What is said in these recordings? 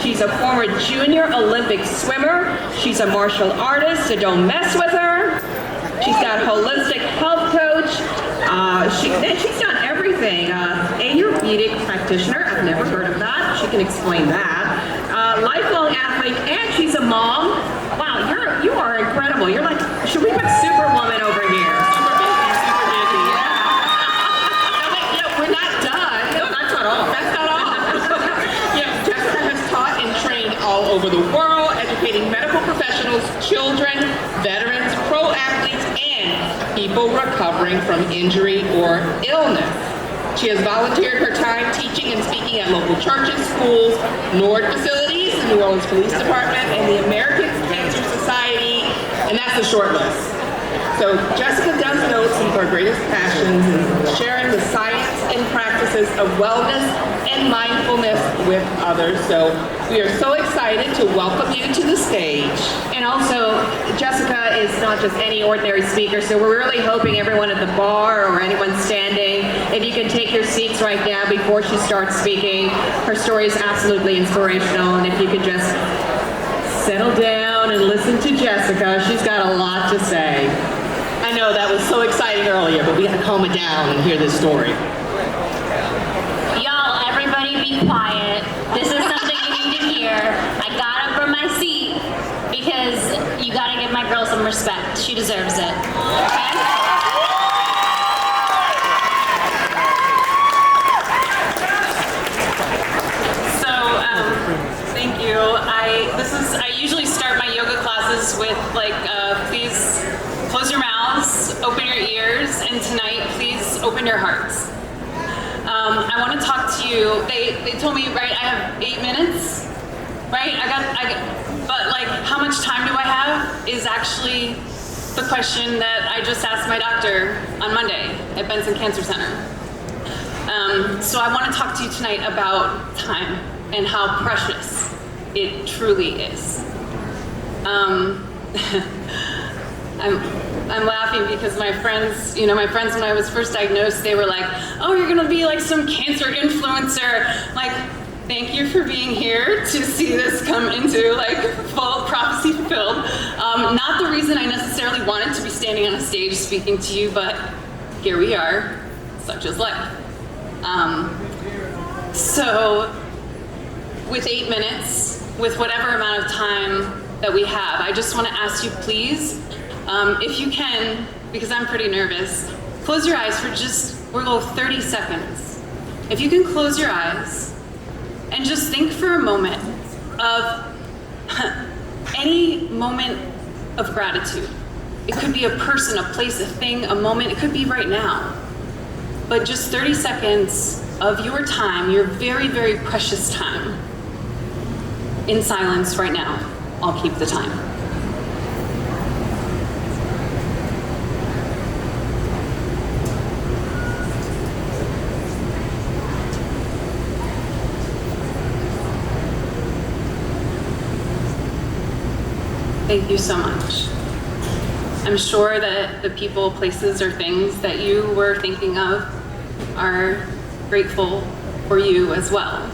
She's a former junior Olympic swimmer. She's a martial artist, so don't mess with her. She's got a holistic health coach. She's done everything. Ayurvedic practitioner, I've never heard of that. She can explain that. Lifelong athlete, and she's a mom. Wow, you are incredible. You're like, should we put Superwoman over here? Super busy, yeah. No, we're not done. No, that's not all. That's not all. Yeah, Jessica has taught and trained all over the world, educating medical professionals, children, veterans, pro athletes, and people recovering from injury or illness. She has volunteered her time teaching and speaking at local churches, schools, NORD facilities, the New Orleans Police Department, and the American Cancer Society, and that's a short list. So Jessica does know some of her greatest passions in sharing the science and practices of wellness and mindfulness with others. So we are so excited to welcome you to the stage. And also, Jessica is not just any ordinary speaker, so we're really hoping everyone at the bar or anyone standing, if you can take your seats right now before she starts speaking. Her story is absolutely inspirational, and if you could just settle down and listen to Jessica, she's got a lot to say. I know that was so exciting earlier, but we gotta calm it down and hear this story. Y'all, everybody be quiet. This is something you need to hear. I got up from my seat because you gotta give my girl some respect. She deserves it. Okay? So, thank you. I usually start my yoga classes with please close your mouths, open your ears, and tonight, please open your hearts. I want to talk to you. They told me, right, I have 8 minutes, right? But like, how much time do I have is actually the question that I just asked my doctor on Monday at Benson Cancer Center. So I want to talk to you tonight about time and how precious it truly is. I'm laughing because my friends when I was first diagnosed, they were like, oh, you're gonna be like some cancer influencer. Like, thank you for being here to see this come into like full prophecy fulfilled. Not the reason I necessarily wanted to be standing on a stage speaking to you, but here we are, such is life. So with 8 minutes, with whatever amount of time that we have, I just want to ask you, please, if you can, because I'm pretty nervous, close your eyes for we'll go 30 seconds. If you can close your eyes and just think for a moment of any moment of gratitude. It could be a person, a place, a thing, a moment. It could be right now. But just 30 seconds of your time, your very, very precious time, in silence right now. I'll keep the time. Thank you so much. I'm sure that the people, places, or things that you were thinking of are grateful for you as well,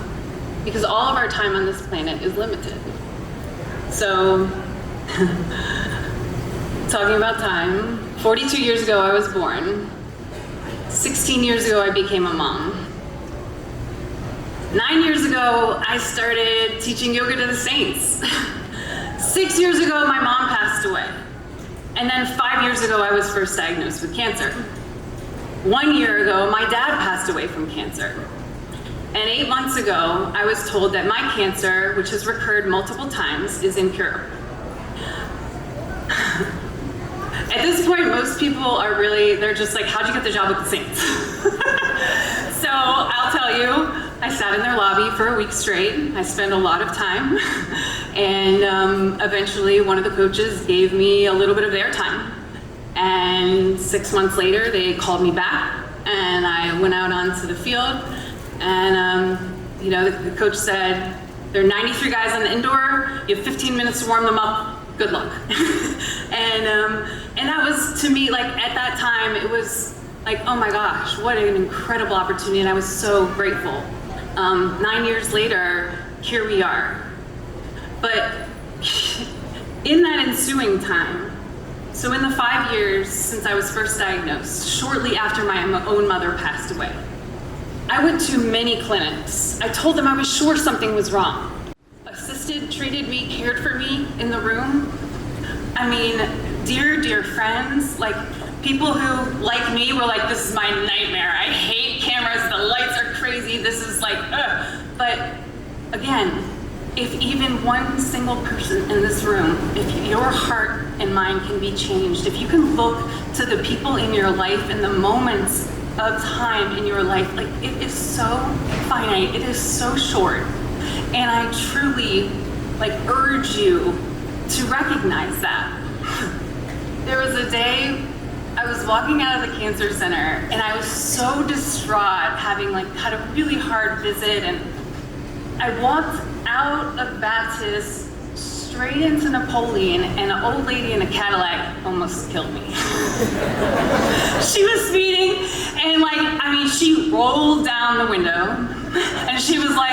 because all of our time on this planet is limited. So, talking about time, 42 years ago I was born. 16 years ago I became a mom. 9 years ago I started teaching yoga to the saints. 6 years ago my mom passed away. And then 5 years ago I was first diagnosed with cancer. 1 year ago my dad passed away from cancer. And 8 months ago, I was told that my cancer, which has recurred multiple times, is incurable. At this point, most people are they're just like, how'd you get the job with the Saints? So I'll tell you, I sat in their lobby for a week straight. I spent a lot of time. And eventually, one of the coaches gave me a little bit of their time. And 6 months later, they called me back, and I went out onto the field. And the coach said, there are 93 guys on the indoor, you have 15 minutes to warm them up, good luck. and that was, to me, like, at that time, it was like, oh my gosh, what an incredible opportunity, and I was so grateful. 9 years later, here we are. But in that ensuing time, so in the 5 years since I was first diagnosed, shortly after my own mother passed away, I went to many clinics. I told them I was sure something was wrong. Assisted, treated me, cared for me in the room. I mean, dear friends, like people who, like me, were like, this is my nightmare. I hate cameras, the lights are crazy, this is like, ugh. But again, if even one single person in this room, if your heart and mind can be changed, if you can look to the people in your life and the moments of time in your life, like it is so finite, it is so short. And I truly like urge you to recognize that. There was a day I was walking out of the cancer center and I was so distraught, having like had a really hard visit, and I walked out of Baptist straight into Napoleon, and an old lady in a Cadillac almost killed me. She was speeding, and like, I mean, she rolled down the window, and she was like,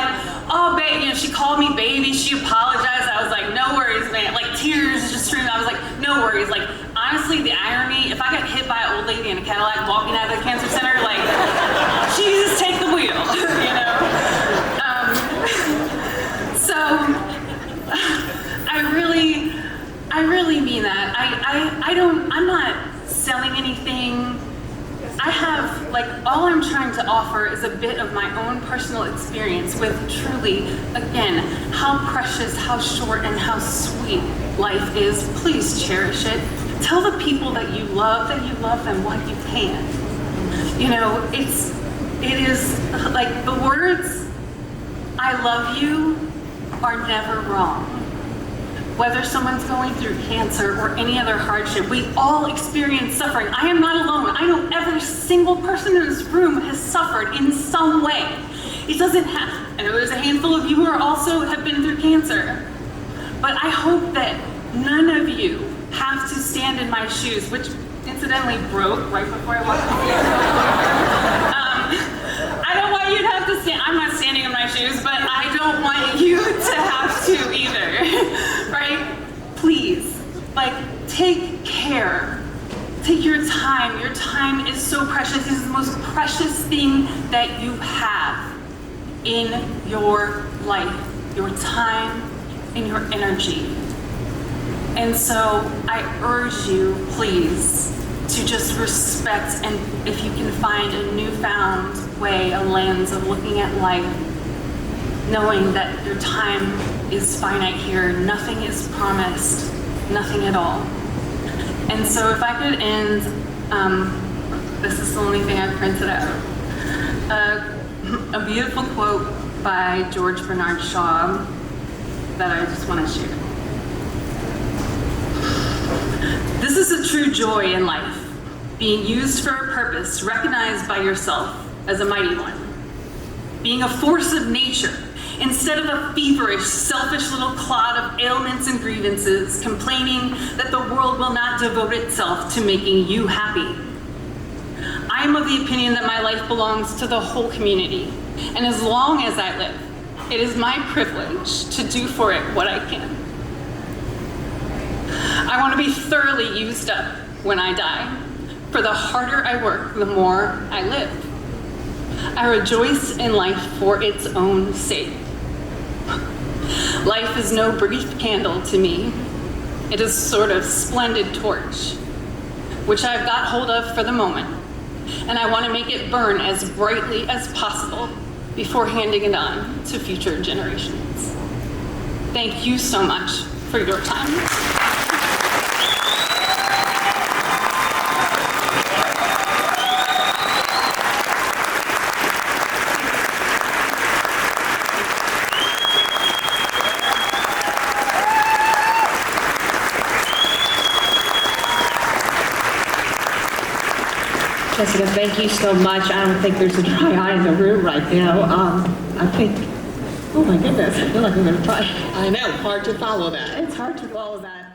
oh, babe, you know, she called me baby, she apologized. I was like, no worries, man. Like, tears just streaming. I was like, no worries. Like, honestly, the irony, if I got hit by an old lady in a Cadillac walking out of the cancer center, like, Jesus, take the wheel, you know? So, I really mean that. I'm not selling anything. I have, like, all I'm trying to offer is a bit of my own personal experience with truly, again, how precious, how short, and how sweet life is. Please cherish it. Tell the people that you love them while you can. You know, it is, like, the words, I love you, are never wrong. Whether someone's going through cancer or any other hardship, we all experience suffering. I am not alone. I know every single person in this room has suffered in some way. It doesn't have, I know there's a handful of you who are also have been through cancer, but I hope that none of you have to stand in my shoes, which incidentally broke right before I walked in. I don't want you to have to stand, I'm not standing in my shoes, but I don't want you to have to either, right? Please, like, take care. Take your time. Your time is so precious. It is the most precious thing that you have in your life. Your time and your energy. And so I urge you, please, to just respect, and if you can find a newfound way, a lens of looking at life, knowing that your time is finite here, nothing is promised, nothing at all. And so if I could end, this is the only thing I printed out, a beautiful quote by George Bernard Shaw that I just want to share. This is a true joy in life, being used for a purpose, recognized by yourself as a mighty one, being a force of nature, instead of a feverish, selfish little clod of ailments and grievances, complaining that the world will not devote itself to making you happy. I am of the opinion that my life belongs to the whole community, and as long as I live, it is my privilege to do for it what I can. I want to be thoroughly used up when I die, for the harder I work, the more I live. I rejoice in life for its own sake. Life is no brief candle to me. It is a sort of splendid torch, which I've got hold of for the moment, and I want to make it burn as brightly as possible before handing it on to future generations. Thank you so much for your time. Jessica, thank you so much. I don't think there's a dry eye in the room right now. I think, oh my goodness, I feel like I'm going to cry. I know, hard to follow that. It's hard to follow that.